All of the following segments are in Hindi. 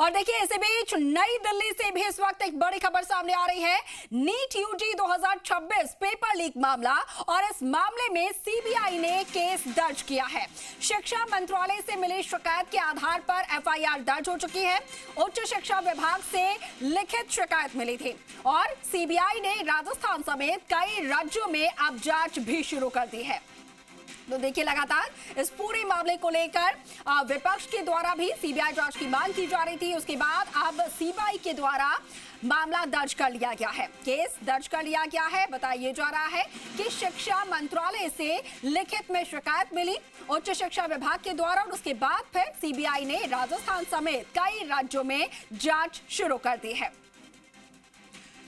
और देखिए इसी बीच नई दिल्ली से भी इस वक्त एक बड़ी खबर सामने आ रही है। नीट यूजी 2026 पेपर लीक मामला, और इस मामले में सीबीआई ने केस दर्ज किया है। शिक्षा मंत्रालय से मिली शिकायत के आधार पर एफआईआर दर्ज हो चुकी है। उच्च शिक्षा विभाग से लिखित शिकायत मिली थी और सीबीआई ने राजस्थान समेत कई राज्यों में अब जांच भी शुरू कर दी है। तो देखिए लगातार इस पूरे मामले को लेकर विपक्ष के द्वारा भी सीबीआई जांच की मांग की जा रही थी। उसके बाद अब सीबीआई के द्वारा मामला दर्ज कर लिया गया है, केस दर्ज कर लिया गया है। बताया जा रहा है कि शिक्षा मंत्रालय से लिखित में शिकायत मिली उच्च शिक्षा विभाग के द्वारा, और उसके बाद फिर सीबीआई ने राजस्थान समेत कई राज्यों में जांच शुरू कर दी है।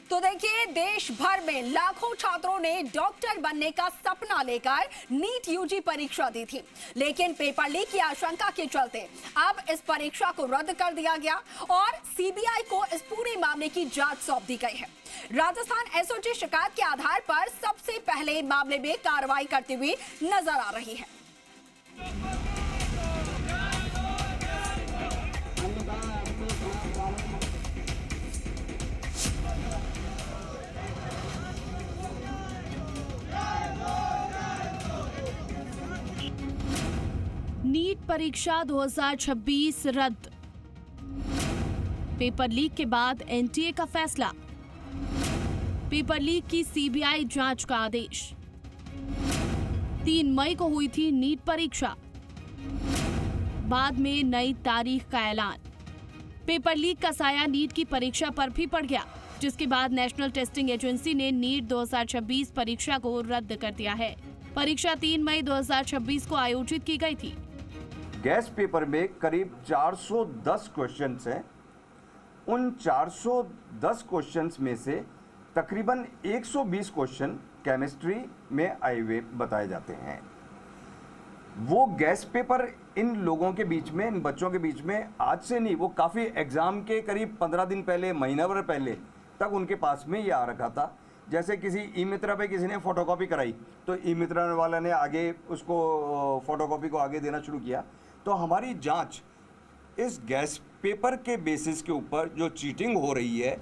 तो देखिए देश भर में लाखों छात्रों ने डॉक्टर बनने का सपना लेकर नीट यूजी परीक्षा दी थी, लेकिन पेपर लीक की आशंका के चलते अब इस परीक्षा को रद्द कर दिया गया और सीबीआई को इस पूरे मामले की जांच सौंप दी गई है। राजस्थान एसओजी शिकायत के आधार पर सबसे पहले मामले में कार्रवाई करती हुई नजर आ रही है। नीट परीक्षा 2026 रद्द। पेपर लीक के बाद एनटीए का फैसला। पेपर लीक की सीबीआई जांच का आदेश। 3 मई को हुई थी नीट परीक्षा, बाद में नई तारीख का ऐलान। पेपर लीक का साया नीट की परीक्षा पर भी पड़ गया, जिसके बाद नेशनल टेस्टिंग एजेंसी ने नीट 2026 परीक्षा को रद्द कर दिया है। परीक्षा 3 मई 2026 को आयोजित की गई थी। गैस पेपर में करीब 410 क्वेश्चंस हैं। उन 410 क्वेश्चंस में से तकरीबन 120 क्वेश्चन केमिस्ट्री में आए हुए बताए जाते हैं। वो गैस पेपर इन लोगों के बीच में, इन बच्चों के बीच में आज से नहीं, वो काफ़ी एग्ज़ाम के करीब 15 दिन पहले, महीना भर पहले तक उनके पास में ये आ रखा था। जैसे किसी ई मित्रा पे किसी ने फोटोकॉपी कराई तो ई मित्रा वाला ने आगे उसको फोटोकॉपी को आगे देना शुरू किया। तो हमारी जांच इस गैस पेपर के बेसिस के ऊपर जो चीटिंग हो रही है।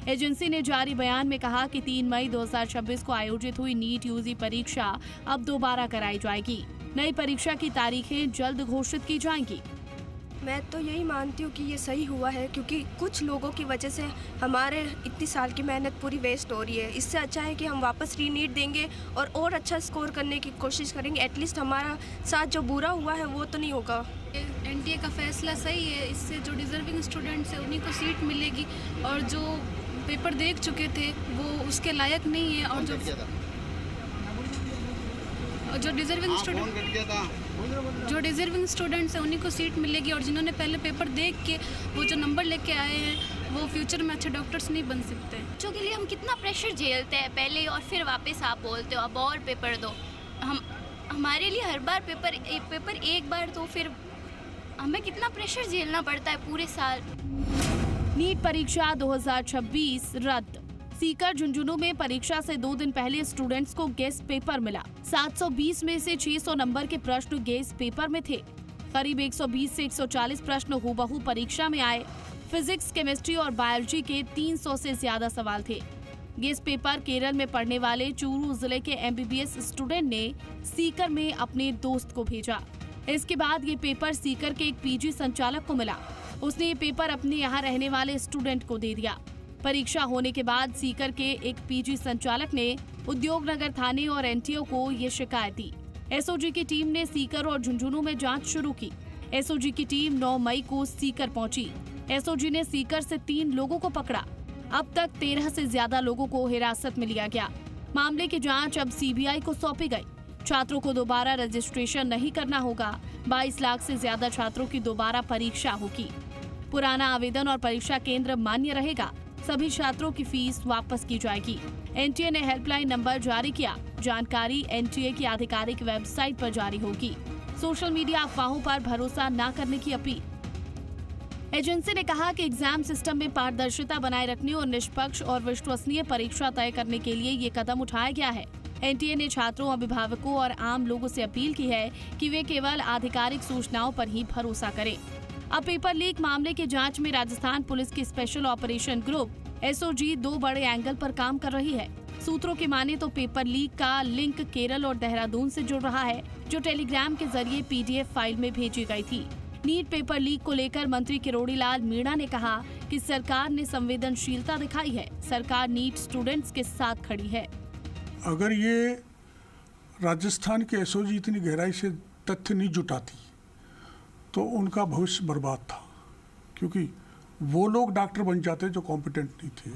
एजेंसी ने जारी बयान में कहा कि 3 मई 2026 को आयोजित हुई नीट यूजी परीक्षा अब दोबारा कराई जाएगी। नई परीक्षा की तारीखें जल्द घोषित की जाएंगी। मैं तो यही मानती हूँ कि ये सही हुआ है, क्योंकि कुछ लोगों की वजह से हमारे इतनी साल की मेहनत पूरी वेस्ट हो रही है। इससे अच्छा है कि हम वापस रीनीट देंगे और अच्छा स्कोर करने की कोशिश करेंगे। एटलीस्ट हमारा साथ जो बुरा हुआ है वो तो नहीं होगा। एनटीए का फैसला सही है, इससे जो डिजर्विंग स्टूडेंट्स है उन्हीं को सीट मिलेगी, और जो पेपर देख चुके थे वो उसके लायक नहीं है, और जो डिजर्विंग स्टूडेंट्स हैं उन्हीं को सीट मिलेगी, और जिन्होंने पहले पेपर देख के वो जो नंबर लेके आए हैं वो फ्यूचर में अच्छे डॉक्टर्स नहीं बन सकते। बच्चों के लिए हम कितना प्रेशर झेलते हैं पहले, और फिर वापस आप बोलते हो अब और पेपर दो। हमारे लिए हर बार पेपर एक बार तो फिर हमें कितना प्रेशर झेलना पड़ता है पूरे साल। नीट परीक्षा 2026 रद्द। सीकर झुंझुनू में परीक्षा से 2 दिन पहले स्टूडेंट्स को गेस्ट पेपर मिला। 720 में से 600 नंबर के प्रश्न गेस्ट पेपर में थे। करीब 120 से 140 प्रश्न हूबहू परीक्षा में आए। फिजिक्स, केमिस्ट्री और बायोलॉजी के 300 से ज्यादा सवाल थे। गेस्ट पेपर केरल में पढ़ने वाले चूरू जिले के एमबीबीएस स्टूडेंट ने सीकर में अपने दोस्त को भेजा। इसके बाद ये पेपर सीकर के एक पीजी संचालक को मिला। उसने ये पेपर अपने यहाँ रहने वाले स्टूडेंट को दे दिया। परीक्षा होने के बाद सीकर के एक पीजी संचालक ने उद्योगनगर थाने और एनटीओ को ये शिकायत दी। एसओजी की टीम ने सीकर और झुंझुनू में जांच शुरू की। एसओजी की टीम 9 मई को सीकर पहुंची। एसओजी ने सीकर से 3 लोगों को पकड़ा। अब तक 13 से ज्यादा लोगों को हिरासत में लिया गया। मामले की जांच अब सीबीआई को सौंपी गई। छात्रों को दोबारा रजिस्ट्रेशन नहीं करना होगा। 22 लाख से ज्यादा छात्रों की दोबारा परीक्षा होगी। पुराना आवेदन और परीक्षा केंद्र मान्य रहेगा। सभी छात्रों की फीस वापस की जाएगी। एनटीए ने हेल्पलाइन नंबर जारी किया। जानकारी एनटीए की आधिकारिक वेबसाइट पर जारी होगी। सोशल मीडिया अफवाहों पर भरोसा न करने की अपील। एजेंसी ने कहा कि एग्जाम सिस्टम में पारदर्शिता बनाए रखने और निष्पक्ष और विश्वसनीय परीक्षा तय करने के लिए ये कदम उठाया गया है। एनटीए ने छात्रों, अभिभावकों और आम लोगों से अपील की है कि वे केवल आधिकारिक सूचनाओं पर ही भरोसा करें। अब पेपर लीक मामले की जांच में राजस्थान पुलिस की स्पेशल ऑपरेशन ग्रुप एसओजी 2 बड़े एंगल पर काम कर रही है। सूत्रों की माने तो पेपर लीक का लिंक केरल और देहरादून से जुड़ रहा है, जो टेलीग्राम के जरिए पीडीएफ फाइल में भेजी गई थी। नीट पेपर लीक को लेकर मंत्री किरोड़ी लाल मीणा ने कहा कि सरकार ने संवेदनशीलता दिखाई है, सरकार नीट स्टूडेंट्स के साथ खड़ी है। अगर ये राजस्थान के एसओजी इतनी गहराई से तथ्य नहीं जुटाती तो उनका भविष्य बर्बाद था, क्योंकि वो लोग डॉक्टर बन जाते जो कॉम्पिटेंट नहीं थे।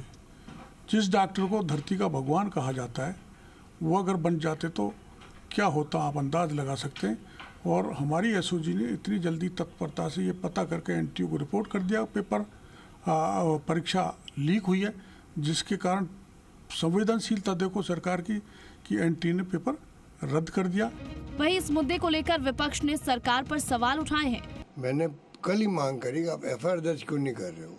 जिस डॉक्टर को धरती का भगवान कहा जाता है वो अगर बन जाते तो क्या होता आप अंदाज लगा सकते हैं। और हमारी एसओजी ने इतनी जल्दी तत्परता से ये पता करके एनटीयू को रिपोर्ट कर दिया पेपर परीक्षा लीक हुई है, जिसके कारण संवेदनशीलता देखो सरकार की कि एनटीयू ने पेपर रद्द कर दिया। वहीं इस मुद्दे को लेकर विपक्ष ने सरकार पर सवाल उठाए हैं। मैंने कल ही मांग करी कि आप एफआईआर दर्ज क्यों नहीं कर रहे हो?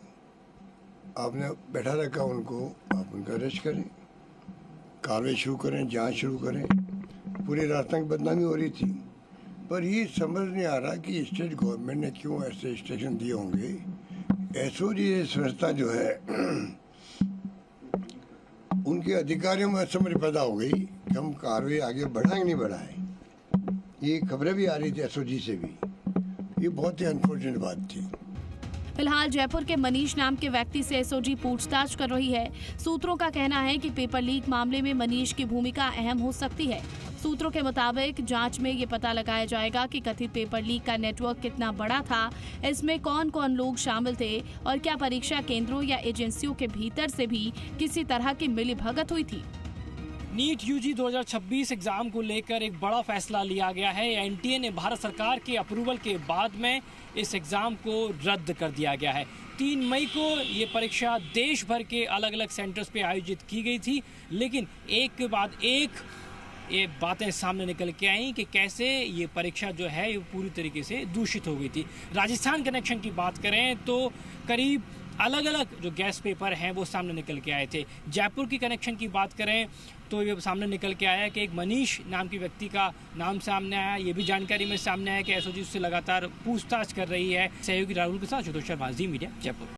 आपने बैठा रखा उनको, आप उनका अरेस्ट करें, कार्रवाई शुरू करें, जांच शुरू करें। पूरी राजस्थान की बदनामी हो रही थी, पर ये समझ नहीं आ रहा कि स्टेट गवर्नमेंट ने क्यों ऐसे इंस्ट्रक्शन दिए होंगे। एसओजी संस्था जो है उनके अधिकारियों में समझ पैदा हो गई कि हम कार्रवाई आगे बढ़ाएं नहीं बढ़ाएं। ये खबरें भी आ रही थी एसओजी से भी, ये बहुत ही अनफॉर्चुनेट बात थी। फिलहाल जयपुर के मनीष नाम के व्यक्ति से एसओजी पूछताछ कर रही है। सूत्रों का कहना है कि पेपर लीक मामले में मनीष की भूमिका अहम हो सकती है। सूत्रों के मुताबिक जांच में ये पता लगाया जाएगा कि कथित पेपर लीक का नेटवर्क कितना बड़ा था, इसमें कौन कौन लोग शामिल थे और क्या परीक्षा केंद्रों या एजेंसियों के भीतर से भी किसी तरह की मिलीभगत हुई थी। नीट यूजी 2026 एग्जाम को लेकर एक बड़ा फैसला लिया गया है। एनटीए ने भारत सरकार के अप्रूवल के बाद में इस एग्जाम को रद्द कर दिया गया है। 3 मई को ये परीक्षा देश भर के अलग अलग सेंटर्स पे आयोजित की गई थी, लेकिन एक के बाद एक ये बातें सामने निकल के आई कि कैसे ये परीक्षा जो है ये पूरी तरीके से दूषित हो गई थी। राजस्थान कनेक्शन की बात करें तो करीब अलग अलग जो गैस पेपर हैं वो सामने निकल के आए थे। जयपुर की कनेक्शन की बात करें तो ये सामने निकल के आया कि एक मनीष नाम की व्यक्ति का नाम सामने आया। ये भी जानकारी में सामने आया कि एसओजी उससे लगातार पूछताछ कर रही है। सहयोगी राहुल के साथ ज़ी मीडिया जयपुर।